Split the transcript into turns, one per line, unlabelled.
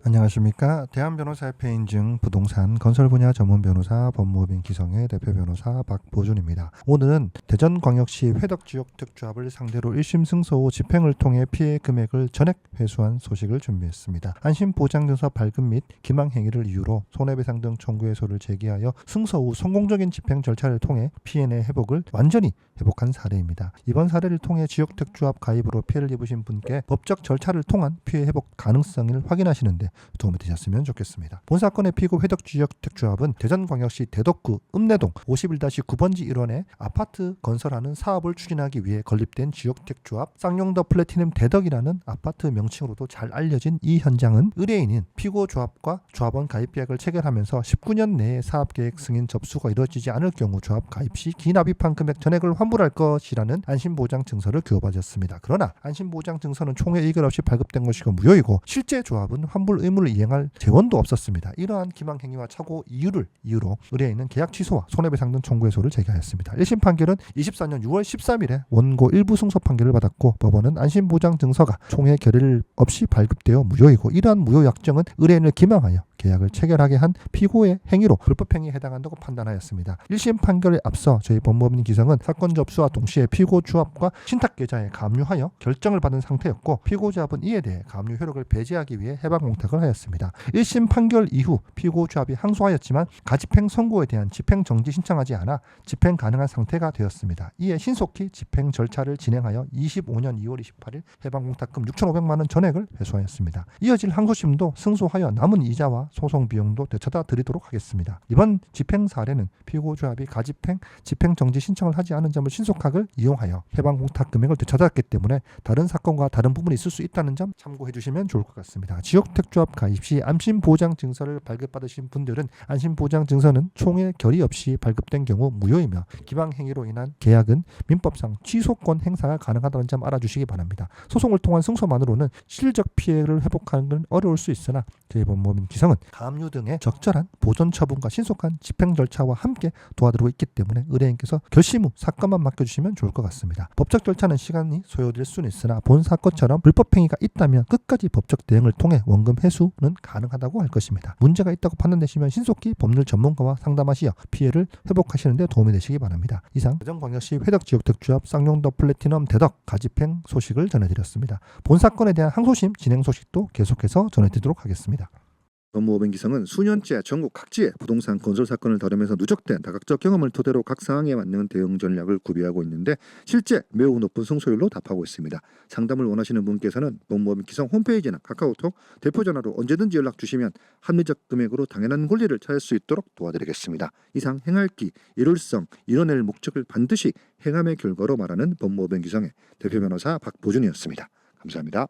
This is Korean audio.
안녕하십니까. 대한변호사협회 인증 부동산 건설 분야 전문 변호사 법무법인 기성의 대표 변호사 박보준입니다. 오늘은 대전광역시 회덕지역특조합을 상대로 1심 승소 후 집행을 통해 피해 금액을 전액 회수한 소식을 준비했습니다. 안심보장증서 발급 및 기망 행위를 이유로 손해배상 등 청구 해소를 제기하여 승소 후 성공적인 집행 절차를 통해 피해의 회복을 완전히 회복한 사례입니다. 이번 사례를 통해 지역특조합 가입으로 피해를 입으신 분께 법적 절차를 통한 피해 회복 가능성을 확인하시는데 도움이 되셨으면 좋겠습니다. 본 사건의 피고 회덕지역특조합은 대전광역시 대덕구 읍내동 51-9번지 1원에 아파트 건설하는 사업을 추진하기 위해 건립된 지역특조합 쌍용더 플래티넘 대덕이라는 아파트 명칭으로도 잘 알려진 이 현장은 의뢰인인 피고 조합과 조합원 가입 계약을 체결하면서 19년 내에 사업계획 승인 접수가 이루어지지 않을 경우 조합 가입 시 기납입한 금액 전액을 환불할 것이라는 안심보장 증서를 교부받았습니다. 그러나 안심보장 증서는 총회 의결 없이 발급된 것이고 무효이고 실제 조합은 환불 의무를 이행할 재원도 없었습니다. 이러한 기망 행위와 착오 이유로 의뢰인은 계약 취소와 손해배상 등 청구 해소를 제기하였습니다. 1심 판결은 24년 6월 13일에 원고 일부 승소 판결을 받았고 법원은 안심보장 증서가 총회 결의 없이 발급되어 무효이고 이러한 무효 약정은 의뢰인을 기망하여 계약을 체결하게 한 피고의 행위로 불법행위에 해당한다고 판단하였습니다. 1심 판결에 앞서 저희 법무법인 기성은 사건 접수와 동시에 피고 조합과 신탁계좌에 가압류하여 결정을 받은 상태였고 피고 조합은 이에 대해 가압류 효력을 배제하기 위해 해방 공탁을 하였습니다. 1심 판결 이후 피고 조합이 항소하였지만 가집행 선고에 대한 집행 정지 신청하지 않아 집행 가능한 상태가 되었습니다. 이에 신속히 집행 절차를 진행하여 25년 2월 28일 해방 공탁금 6,500만 원 전액을 회수하였습니다. 이어질 항소심도 승소하여 남은 이자와 소송 비용도 되찾아 드리도록 하겠습니다. 이번 집행 사례는 피고 조합이 가집행, 집행 정지 신청을 하지 않은 점을 신속하게 이용하여 해방 공탁 금액을 되찾았기 때문에 다른 사건과 다른 부분이 있을 수 있다는 점 참고해 주시면 좋을 것 같습니다. 지역특조합 가입 시 안심보장증서를 발급받으신 분들은 안심보장증서는 총회 결의 없이 발급된 경우 무효이며 기망행위로 인한 계약은 민법상 취소권 행사가 가능하다는 점 알아주시기 바랍니다. 소송을 통한 승소만으로는 실질적 피해를 회복하는 건 어려울 수 있으나 저희 법무법인 기성은 가압류 등의 적절한 보존 처분과 신속한 집행 절차와 함께 도와드리고 있기 때문에 의뢰인께서 결심 후 사건만 맡겨주시면 좋을 것 같습니다. 법적 절차는 시간이 소요될 수는 있으나 본 사건처럼 불법행위가 있다면 끝까지 법적 대응을 통해 원금 회수는 가능하다고 할 것입니다. 문제가 있다고 판단되시면 신속히 법률 전문가와 상담하시어 피해를 회복하시는 데 도움이 되시기 바랍니다. 이상 대전광역시 회덕지역특조합 쌍용더 플래티넘 대덕 가집행 소식을 전해드렸습니다. 본 사건에 대한 항소심 진행 소식도 계속해서 전해드리도록 하겠습니다.
법무법인 기성은 수년째 전국 각지의 부동산 건설 사건을 다루면서 누적된 다각적 경험을 토대로 각 상황에 맞는 대응 전략을 구비하고 있는데 실제 매우 높은 승소율로 답하고 있습니다. 상담을 원하시는 분께서는 법무법인 기성 홈페이지나 카카오톡, 대표전화로 언제든지 연락 주시면 합리적 금액으로 당연한 권리를 찾을 수 있도록 도와드리겠습니다. 이상 행할기, 일월성, 이뤄낼 목적을 반드시 행함의 결과로 말하는 법무법인 기성의 대표 변호사 박보준이었습니다. 감사합니다.